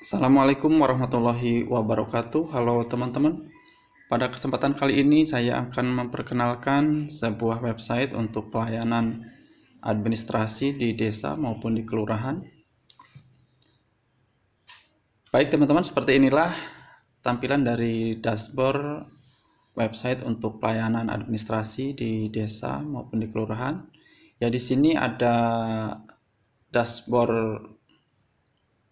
Assalamualaikum warahmatullahi wabarakatuh. Halo teman-teman. Pada kesempatan kali ini saya akan memperkenalkan sebuah website untuk pelayanan administrasi di desa maupun di kelurahan. Baik teman-teman, seperti inilah tampilan dari dashboard website untuk pelayanan administrasi di desa maupun di kelurahan. Ya, di sini ada dashboard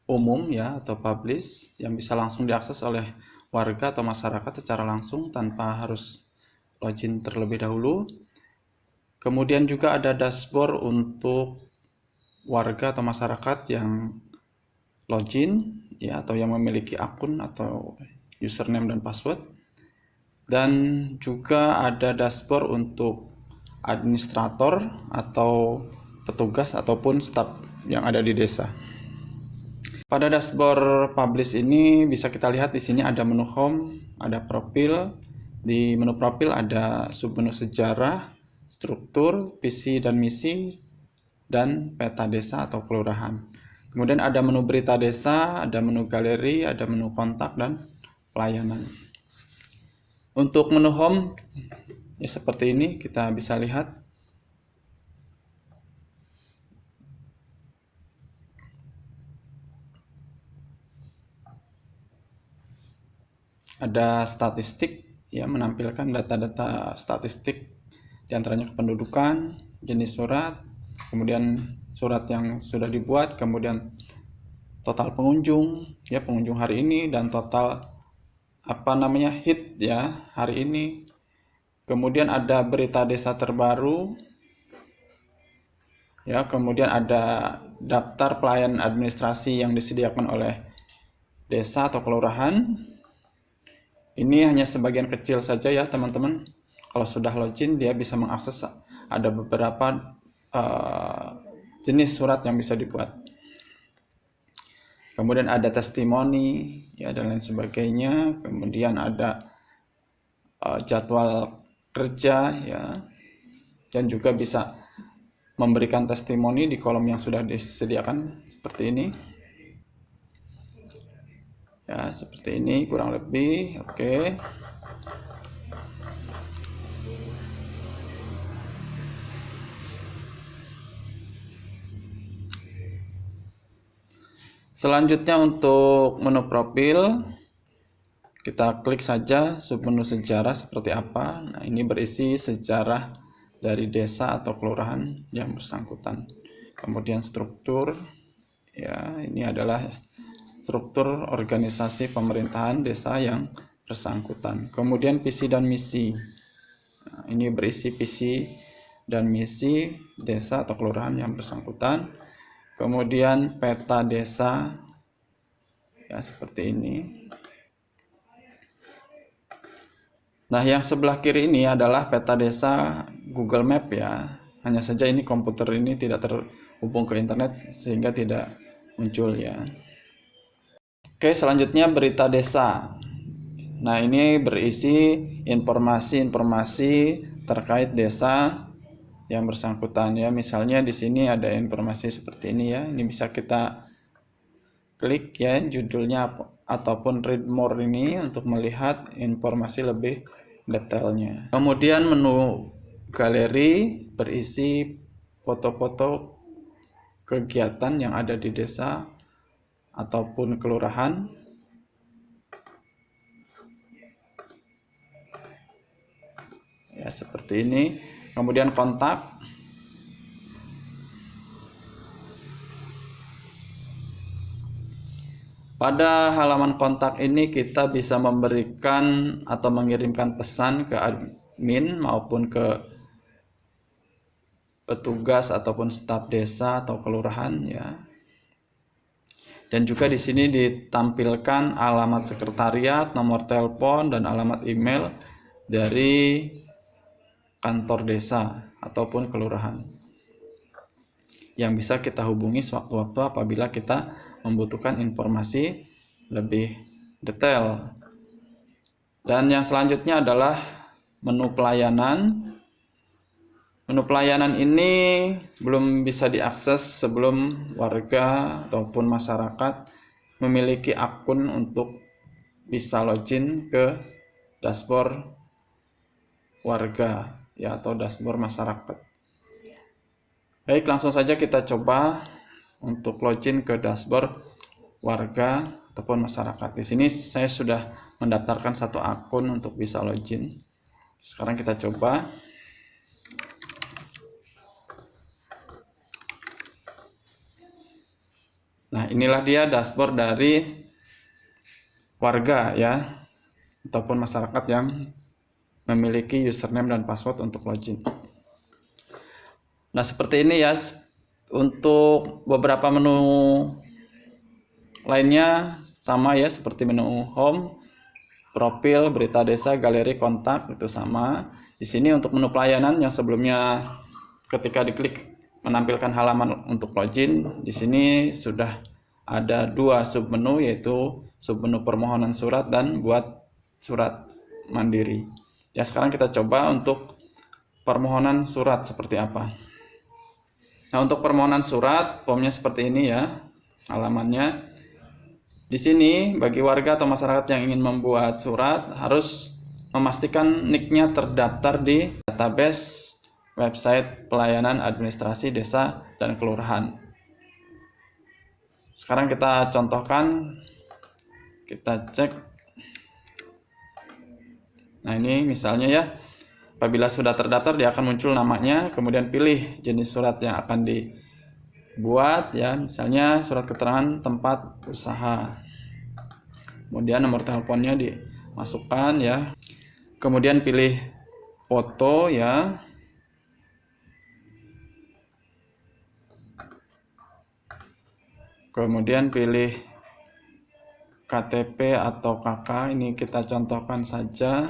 umum ya atau publish yang bisa langsung diakses oleh warga atau masyarakat secara langsung tanpa harus login terlebih dahulu. Kemudian juga ada dashboard untuk warga atau masyarakat yang login ya atau yang memiliki akun atau username dan password. Dan juga ada dashboard untuk administrator atau petugas ataupun staf yang ada di desa. Pada dashboard publish ini bisa kita lihat di sini ada menu home, ada profil. Di menu profil ada submenu sejarah, struktur, visi dan misi, dan peta desa atau kelurahan. Kemudian ada menu berita desa, ada menu galeri, ada menu kontak dan pelayanan. Untuk menu home ya seperti ini, kita bisa lihat ada statistik ya, menampilkan data-data statistik diantaranya kependudukan, jenis surat, kemudian surat yang sudah dibuat, kemudian total pengunjung ya, pengunjung hari ini, dan total hit ya hari ini. Kemudian ada berita desa terbaru ya, kemudian ada daftar pelayanan administrasi yang disediakan oleh desa atau kelurahan. Ini hanya sebagian kecil saja ya teman-teman. Kalau sudah login dia bisa mengakses ada beberapa jenis surat yang bisa dibuat. Kemudian ada testimoni ya dan lain sebagainya. Kemudian ada jadwal kerja ya, dan juga bisa memberikan testimoni di kolom yang sudah disediakan seperti ini. Ya, seperti ini kurang lebih. Oke. Selanjutnya untuk menu profil, kita klik saja submenu sejarah seperti apa. Nah, ini berisi sejarah dari desa atau kelurahan yang bersangkutan. Kemudian struktur, ya ini adalah struktur organisasi pemerintahan desa yang bersangkutan. Kemudian visi dan misi, nah, ini berisi visi dan misi desa atau kelurahan yang bersangkutan. Kemudian peta desa ya seperti ini. Nah, yang sebelah kiri ini adalah peta desa Google Map ya. Hanya saja ini komputer ini tidak terhubung ke internet sehingga tidak muncul ya. Oke, selanjutnya berita desa. Nah, ini berisi informasi-informasi terkait desa yang bersangkutan ya. Misalnya di sini ada informasi seperti ini ya. Ini bisa kita klik ya judulnya ataupun read more ini untuk melihat informasi lebih detailnya. Kemudian menu galeri berisi foto-foto kegiatan yang ada di desa ataupun kelurahan. Ya, seperti ini. Kemudian kontak. Pada halaman kontak ini kita bisa memberikan atau mengirimkan pesan ke admin maupun ke petugas ataupun staf desa atau kelurahan ya. Dan juga di sini ditampilkan alamat sekretariat, nomor telepon dan alamat email dari kantor desa ataupun kelurahan yang bisa kita hubungi sewaktu-waktu apabila kita membutuhkan informasi lebih detail. Dan yang selanjutnya adalah menu pelayanan. Menu pelayanan ini belum bisa diakses sebelum warga ataupun masyarakat memiliki akun untuk bisa login ke dashboard warga ya, atau dashboard masyarakat. Baik, langsung saja kita coba untuk login ke dashboard warga ataupun masyarakat. Di sini saya sudah mendaftarkan satu akun untuk bisa login. Sekarang kita coba. Nah, inilah dia dashboard dari warga ya, ataupun masyarakat yang memiliki username dan password untuk login. Nah, seperti ini ya. Untuk beberapa menu lainnya sama ya, seperti menu home, profil, berita desa, galeri, kontak, itu sama. Di sini untuk menu pelayanan yang sebelumnya ketika diklik menampilkan halaman untuk login, di sini sudah ada dua submenu, yaitu submenu permohonan surat dan buat surat mandiri. Ya, sekarang kita coba untuk permohonan surat seperti apa. Nah, untuk permohonan surat, formnya seperti ini ya, halamannya. Di sini bagi warga atau masyarakat yang ingin membuat surat harus memastikan nicknya terdaftar di database website pelayanan administrasi desa dan kelurahan. Sekarang kita contohkan, kita cek. Nah, ini misalnya ya, apabila sudah terdaftar dia akan muncul namanya, kemudian pilih jenis surat yang akan dibuat ya, misalnya surat keterangan tempat usaha. Kemudian nomor teleponnya dimasukkan ya. Kemudian pilih foto ya. Kemudian pilih KTP atau KK, ini kita contohkan saja.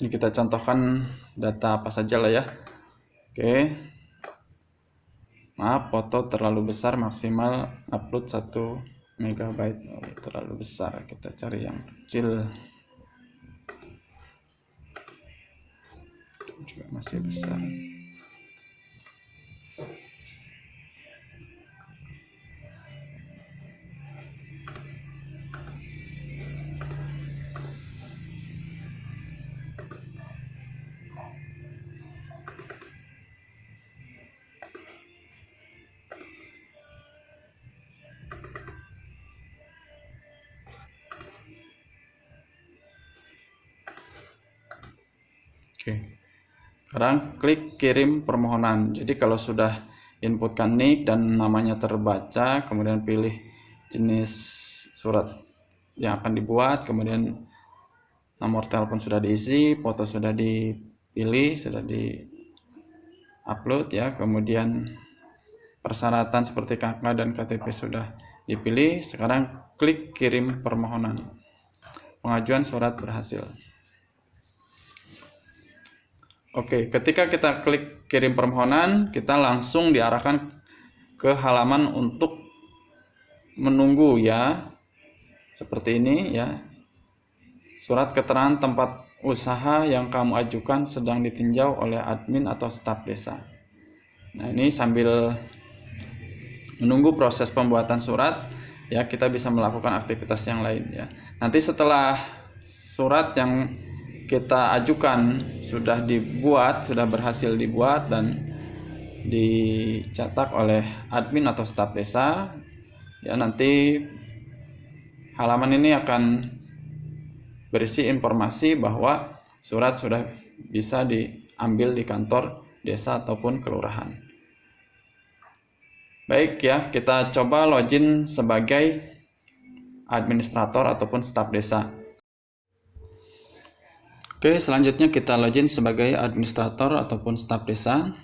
Ini kita contohkan data apa saja lah ya. Oke. Maaf, foto terlalu besar, maksimal upload 1 MB. Oh, terlalu besar, kita cari yang kecil. Juga masih besar. Oke. Sekarang klik kirim permohonan. Jadi kalau sudah inputkan nick dan namanya terbaca, kemudian pilih jenis surat yang akan dibuat, kemudian nomor telepon sudah diisi, foto sudah dipilih, sudah di-upload ya, kemudian persyaratan seperti KK dan KTP sudah dipilih. Sekarang klik kirim permohonan. Pengajuan surat berhasil. Oke, ketika kita klik kirim permohonan, kita langsung diarahkan ke halaman untuk menunggu ya. Seperti ini ya. Surat keterangan tempat usaha yang kamu ajukan sedang ditinjau oleh admin atau staf desa. Nah, ini sambil menunggu proses pembuatan surat ya, kita bisa melakukan aktivitas yang lain ya. Nanti setelah surat yang kita ajukan sudah dibuat, sudah berhasil dibuat dan dicetak oleh admin atau staf desa ya, nanti halaman ini akan berisi informasi bahwa surat sudah bisa diambil di kantor desa ataupun kelurahan. Baik ya, kita coba login sebagai administrator ataupun staf desa. Oke, selanjutnya kita login sebagai administrator ataupun staf desa.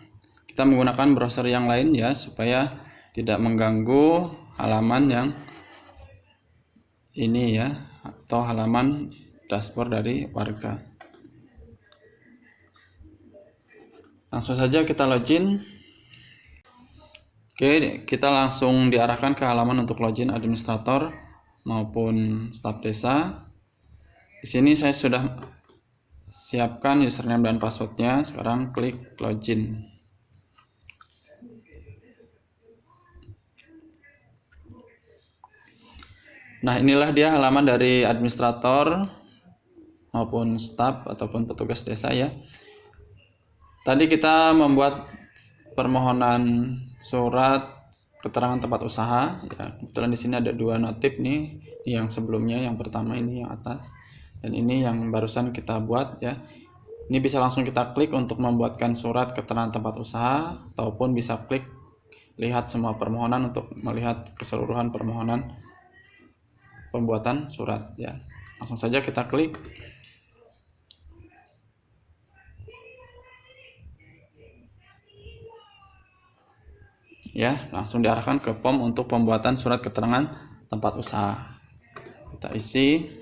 Kita menggunakan browser yang lain ya, supaya tidak mengganggu halaman yang ini ya, atau halaman dashboard dari warga. Langsung saja kita login. Oke, kita langsung diarahkan ke halaman untuk login administrator maupun staf desa. Di sini saya sudah siapkan username dan passwordnya. Sekarang klik login. Nah, inilah dia halaman dari administrator maupun staf ataupun petugas desa ya. Tadi kita membuat permohonan surat keterangan tempat usaha ya. Kebetulan di sini ada dua notif nih, yang sebelumnya, yang pertama ini yang atas dan ini yang barusan kita buat ya. Ini bisa langsung kita klik untuk membuatkan surat keterangan tempat usaha, ataupun bisa klik lihat semua permohonan untuk melihat keseluruhan permohonan pembuatan surat ya. Langsung saja kita klik. Ya, langsung diarahkan ke form untuk pembuatan surat keterangan tempat usaha. Kita isi.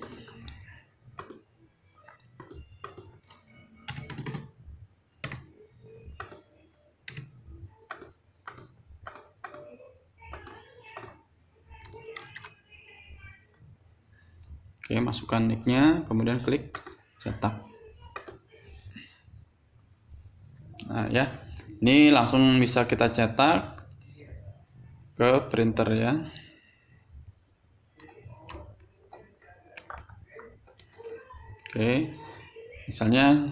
Oke, masukkan nicknya, kemudian klik cetak. Nah ya, ini langsung bisa kita cetak ke printer ya. Oke, misalnya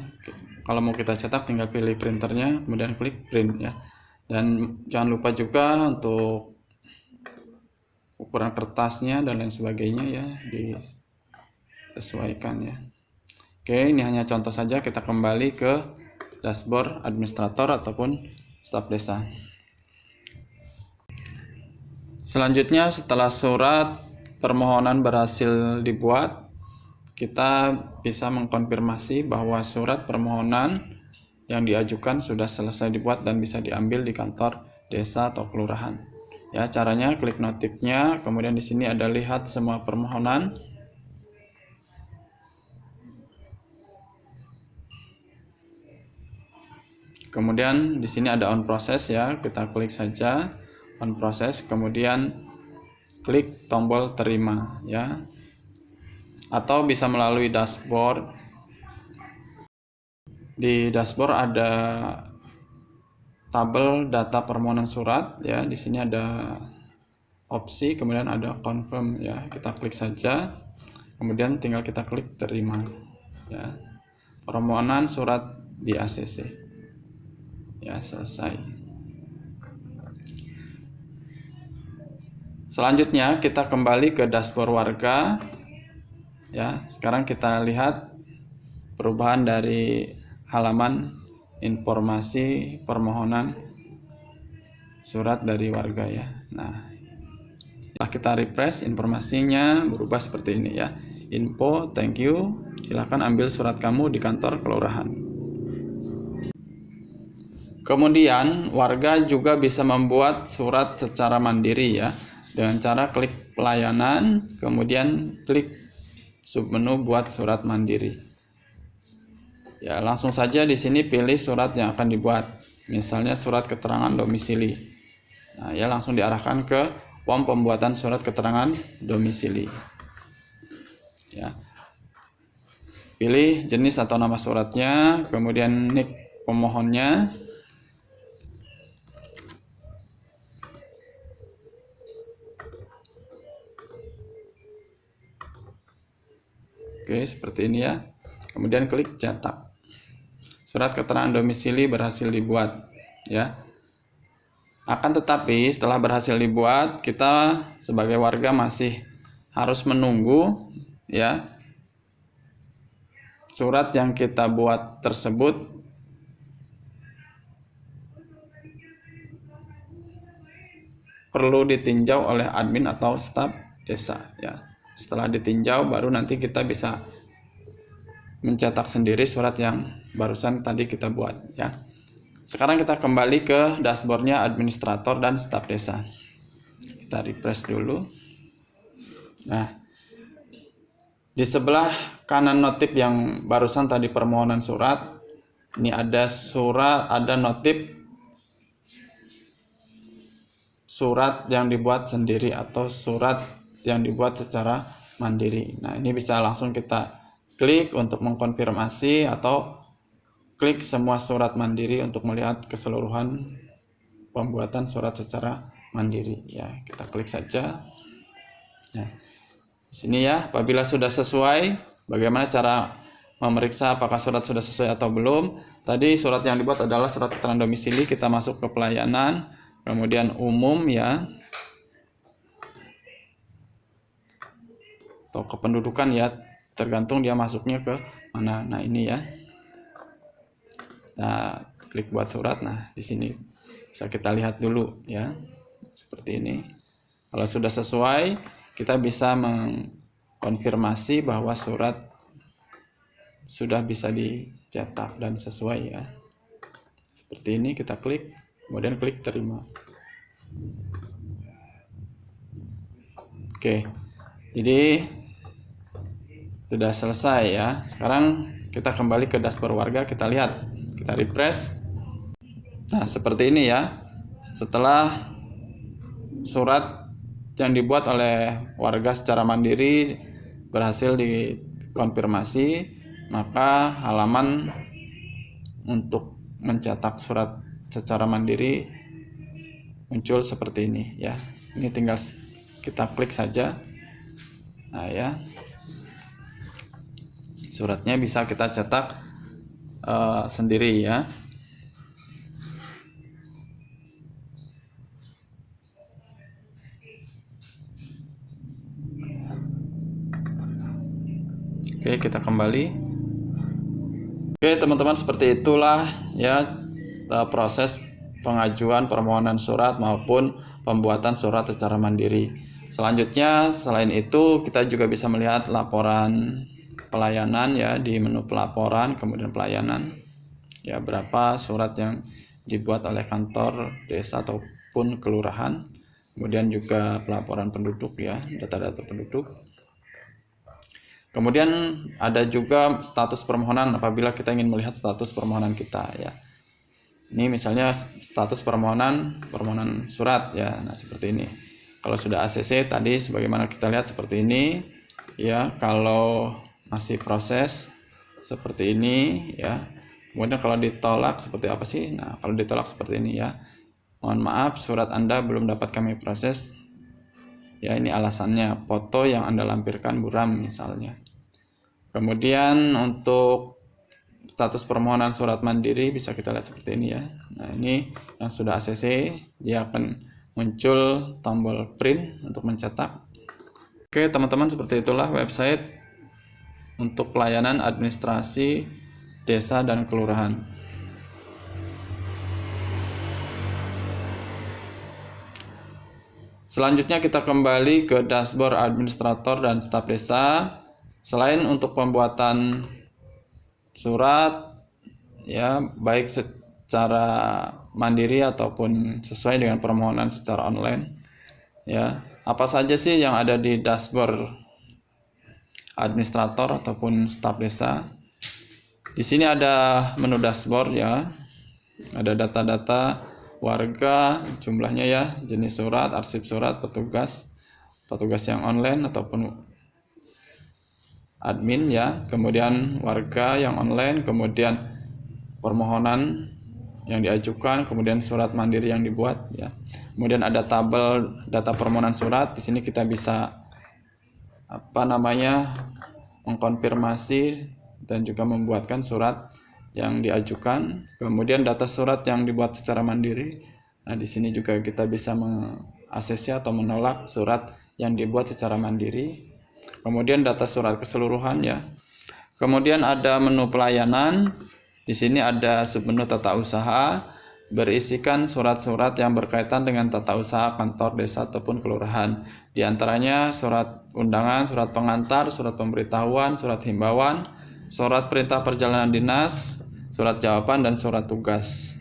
kalau mau kita cetak tinggal pilih printernya, kemudian klik print ya. Dan jangan lupa juga untuk ukuran kertasnya dan lain sebagainya ya, disesuaikan ya. Oke, ini hanya contoh saja. Kita kembali ke dashboard administrator ataupun staf desa. Selanjutnya, setelah surat permohonan berhasil dibuat, kita bisa mengkonfirmasi bahwa surat permohonan yang diajukan sudah selesai dibuat dan bisa diambil di kantor desa atau kelurahan. Ya, caranya klik notifnya, kemudian di sini ada lihat semua permohonan. Kemudian di sini ada on process ya, kita klik saja on process, kemudian klik tombol terima ya. Atau bisa melalui dashboard. Di dashboard ada tabel data permohonan surat ya. Di sini ada opsi, kemudian ada confirm ya. Kita klik saja. Kemudian tinggal kita klik terima ya. Permohonan surat di ACC. Ya, selesai. Selanjutnya kita kembali ke dashboard warga. Ya, sekarang kita lihat perubahan dari halaman informasi permohonan surat dari warga ya. Nah, setelah kita refresh, informasinya berubah seperti ini ya. Info, thank you, silakan ambil surat kamu di kantor kelurahan. Kemudian warga juga bisa membuat surat secara mandiri ya, dengan cara klik pelayanan, kemudian klik submenu buat surat mandiri. Ya, langsung saja di sini pilih surat yang akan dibuat. Misalnya surat keterangan domisili. Nah, ya langsung diarahkan ke form pembuatan surat keterangan domisili. Ya. Pilih jenis atau nama suratnya, kemudian nick pemohonnya. Oke, seperti ini ya. Kemudian klik cetak. Surat keterangan domisili berhasil dibuat ya. Akan tetapi setelah berhasil dibuat, kita sebagai warga masih harus menunggu ya, surat yang kita buat tersebut perlu ditinjau oleh admin atau staf desa ya. Setelah ditinjau baru nanti kita bisa mencetak sendiri surat yang barusan tadi kita buat ya. Sekarang kita kembali ke dashboardnya administrator dan staf desa. Kita refresh dulu. Nah, di sebelah kanan notif yang barusan tadi permohonan surat, Ini ada surat, ada notif surat yang dibuat sendiri atau surat yang dibuat secara mandiri. Nah, ini bisa langsung kita klik untuk mengkonfirmasi atau klik semua surat mandiri untuk melihat keseluruhan pembuatan surat secara mandiri. Ya, kita klik saja. Nah, di sini ya, apabila sudah sesuai, bagaimana cara memeriksa apakah surat sudah sesuai atau belum? Tadi surat yang dibuat adalah surat keterangan domisili, kita masuk ke pelayanan, kemudian umum ya, atau kependudukan ya, tergantung dia masuknya ke mana. Nah, ini ya. Nah, klik buat surat. Nah, di sini bisa kita lihat dulu ya. Seperti ini. Kalau sudah sesuai, kita bisa mengkonfirmasi bahwa surat sudah bisa dicetak dan sesuai ya. Seperti ini, kita klik, kemudian klik terima. Oke. Jadi sudah selesai ya. Sekarang kita kembali ke dashboard warga, kita lihat, kita refresh. Nah, seperti ini ya. Setelah surat yang dibuat oleh warga secara mandiri berhasil dikonfirmasi, maka halaman untuk mencetak surat secara mandiri muncul seperti ini ya. Ini tinggal kita klik saja. Nah ya, suratnya bisa kita cetak sendiri ya. Oke, kita kembali. Oke teman-teman, seperti itulah ya proses pengajuan permohonan surat maupun pembuatan surat secara mandiri. Selanjutnya, selain itu kita juga bisa melihat laporan pelayanan ya, di menu pelaporan, kemudian pelayanan ya, berapa surat yang dibuat oleh kantor desa ataupun kelurahan, kemudian juga pelaporan penduduk ya, data-data penduduk. Kemudian ada juga status permohonan apabila kita ingin melihat status permohonan kita ya. Ini misalnya status permohonan surat ya. Nah, seperti ini. Kalau sudah ACC tadi sebagaimana kita lihat seperti ini ya. Kalau masih proses seperti ini ya. Kemudian kalau ditolak seperti apa sih? Nah, kalau ditolak seperti ini ya. Mohon maaf, surat Anda belum dapat kami proses. Ya, ini alasannya, foto yang Anda lampirkan buram misalnya. Kemudian untuk status permohonan surat mandiri bisa kita lihat seperti ini ya. Nah, ini yang sudah ACC, dia akan muncul tombol print untuk mencetak. Oke teman-teman, seperti itulah website untuk pelayanan administrasi desa dan kelurahan. Selanjutnya kita kembali ke dashboard administrator dan staf desa. Selain untuk pembuatan surat ya, baik secara mandiri ataupun sesuai dengan permohonan secara online ya, apa saja sih yang ada di dashboard administrator ataupun staf desa? Di sini ada menu dashboard ya, ada data-data warga, jumlahnya ya, jenis surat, arsip surat, petugas yang online ataupun admin ya, kemudian warga yang online, kemudian permohonan yang diajukan, kemudian surat mandiri yang dibuat ya. Kemudian ada tabel data permohonan surat. Di sini kita bisa mengkonfirmasi dan juga membuatkan surat yang diajukan. Kemudian data surat yang dibuat secara mandiri. Nah, di sini juga kita bisa meng-ACC atau menolak surat yang dibuat secara mandiri. Kemudian data surat keseluruhan ya. Kemudian ada menu pelayanan. Di sini ada submenu tata usaha, berisikan surat-surat yang berkaitan dengan tata usaha kantor desa ataupun kelurahan. Di antaranya surat undangan, surat pengantar, surat pemberitahuan, surat himbauan, surat perintah perjalanan dinas, surat jawaban, dan surat tugas.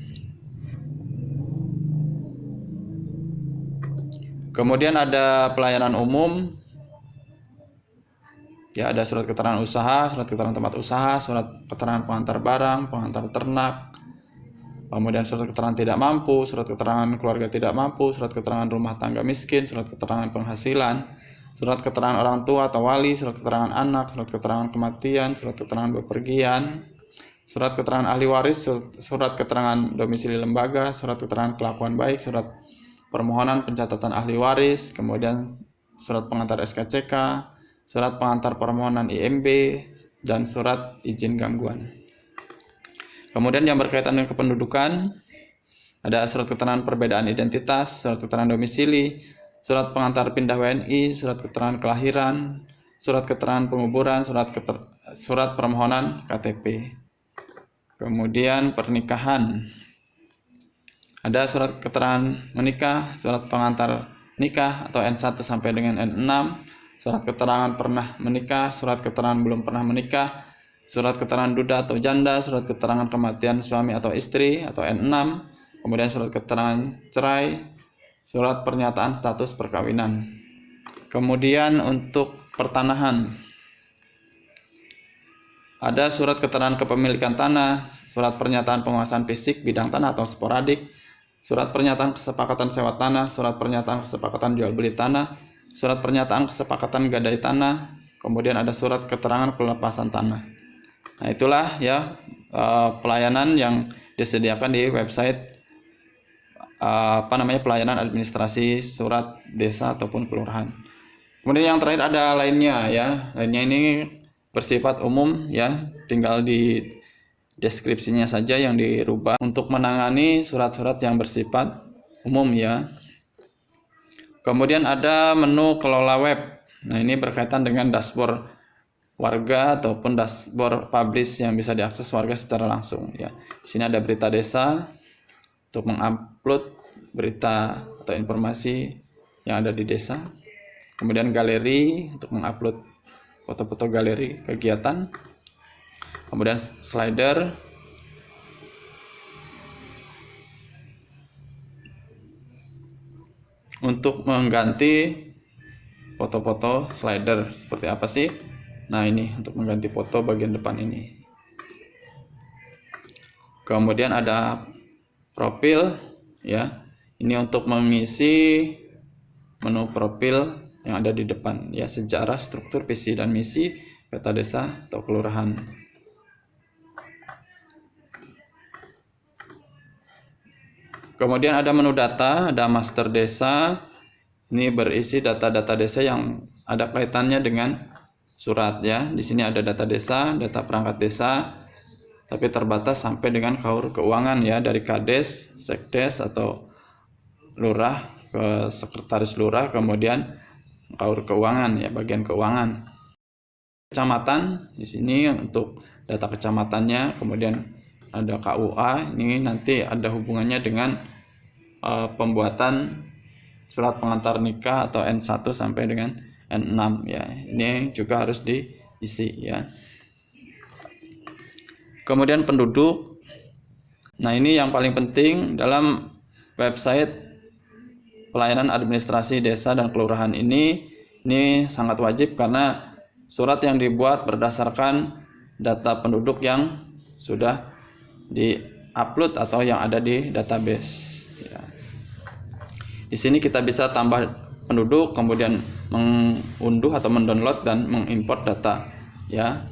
Kemudian ada pelayanan umum. Ya, ada surat keterangan usaha, surat keterangan tempat usaha, surat keterangan pengantar barang, pengantar ternak, kemudian surat keterangan tidak mampu, surat keterangan keluarga tidak mampu, surat keterangan rumah tangga miskin, surat keterangan penghasilan, surat keterangan orang tua atau wali, surat keterangan anak, surat keterangan kematian, surat keterangan bepergian, surat keterangan ahli waris, surat keterangan domisili lembaga, surat keterangan kelakuan baik, surat permohonan pencatatan ahli waris, kemudian surat pengantar SKCK, surat pengantar permohonan IMB, dan surat izin gangguan. Kemudian yang berkaitan dengan kependudukan, ada surat keterangan perbedaan identitas, surat keterangan domisili, surat pengantar pindah WNI, surat keterangan kelahiran, surat keterangan penguburan, surat permohonan KTP. Kemudian pernikahan, ada surat keterangan menikah, surat pengantar nikah atau N1 sampai dengan N6, surat keterangan pernah menikah, surat keterangan belum pernah menikah, surat keterangan duda atau janda, surat keterangan kematian suami atau istri atau N6, kemudian surat keterangan cerai, surat pernyataan status perkawinan. Kemudian untuk pertanahan, ada surat keterangan kepemilikan tanah, surat pernyataan penguasaan fisik bidang tanah atau sporadik, surat pernyataan kesepakatan sewa tanah, surat pernyataan kesepakatan jual beli tanah, surat pernyataan kesepakatan gadai tanah, kemudian ada surat keterangan pelepasan tanah. Nah, itulah ya pelayanan yang disediakan di website pelayanan administrasi surat desa ataupun kelurahan. Kemudian yang terakhir ada lainnya ya. Lainnya ini bersifat umum ya, tinggal di deskripsinya saja yang dirubah untuk menangani surat-surat yang bersifat umum ya. Kemudian ada menu kelola web. Nah, ini berkaitan dengan dashboard warga ataupun dashboard publish yang bisa diakses warga secara langsung ya. Di sini ada berita desa untuk mengupload berita atau informasi yang ada di desa. Kemudian galeri untuk mengupload foto-foto galeri kegiatan. Kemudian slider untuk mengganti foto-foto slider seperti apa sih? Nah, ini untuk mengganti foto bagian depan ini. Kemudian ada profil ya. Ini untuk mengisi menu profil yang ada di depan ya, sejarah, struktur, visi dan misi peta desa atau kelurahan. Kemudian ada menu data, ada master desa. Ini berisi data-data desa yang ada kaitannya dengan surat ya. Di sini ada data desa, data perangkat desa, tapi terbatas sampai dengan KAUR keuangan ya, dari Kades, Sekdes atau lurah ke sekretaris lurah, kemudian KAUR keuangan ya, bagian keuangan. Kecamatan di sini untuk data kecamatannya, kemudian ada KUA, ini nanti ada hubungannya dengan pembuatan surat pengantar nikah atau N1 sampai dengan N6 ya. Ini juga harus diisi ya. Kemudian penduduk. Nah, ini yang paling penting dalam website pelayanan administrasi desa dan kelurahan ini sangat wajib karena surat yang dibuat berdasarkan data penduduk yang sudah di-upload atau yang ada di database ya. Di sini kita bisa tambah penduduk, kemudian mengunduh atau mendownload dan mengimport data ya.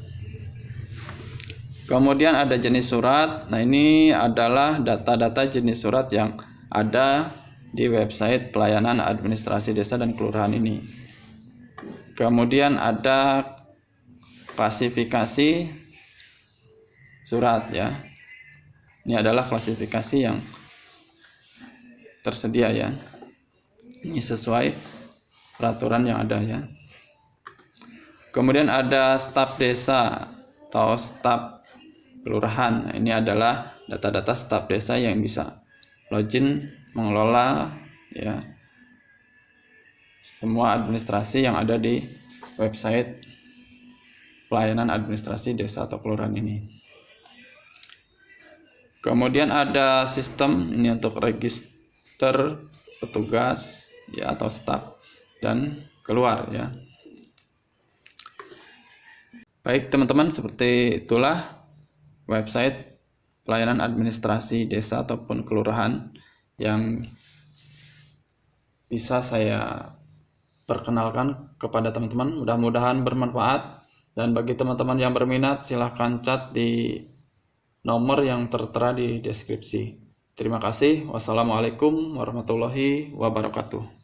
Kemudian ada jenis surat. Nah, ini adalah data-data jenis surat yang ada di website pelayanan administrasi desa dan kelurahan ini. Kemudian ada klasifikasi surat ya. Ini adalah klasifikasi yang tersedia ya. Ini sesuai peraturan yang ada ya. Kemudian ada staf desa atau staf kelurahan. Nah, ini adalah data-data staf desa yang bisa login, mengelola ya semua administrasi yang ada di website pelayanan administrasi desa atau kelurahan ini. Kemudian ada sistem ini untuk register petugas ya atau staf dan keluar ya. Baik teman-teman, seperti itulah website pelayanan administrasi desa ataupun kelurahan yang bisa saya perkenalkan kepada teman-teman. Mudah-mudahan bermanfaat, dan bagi teman-teman yang berminat silahkan chat di nomor yang tertera di deskripsi. Terima kasih. Wassalamualaikum warahmatullahi wabarakatuh.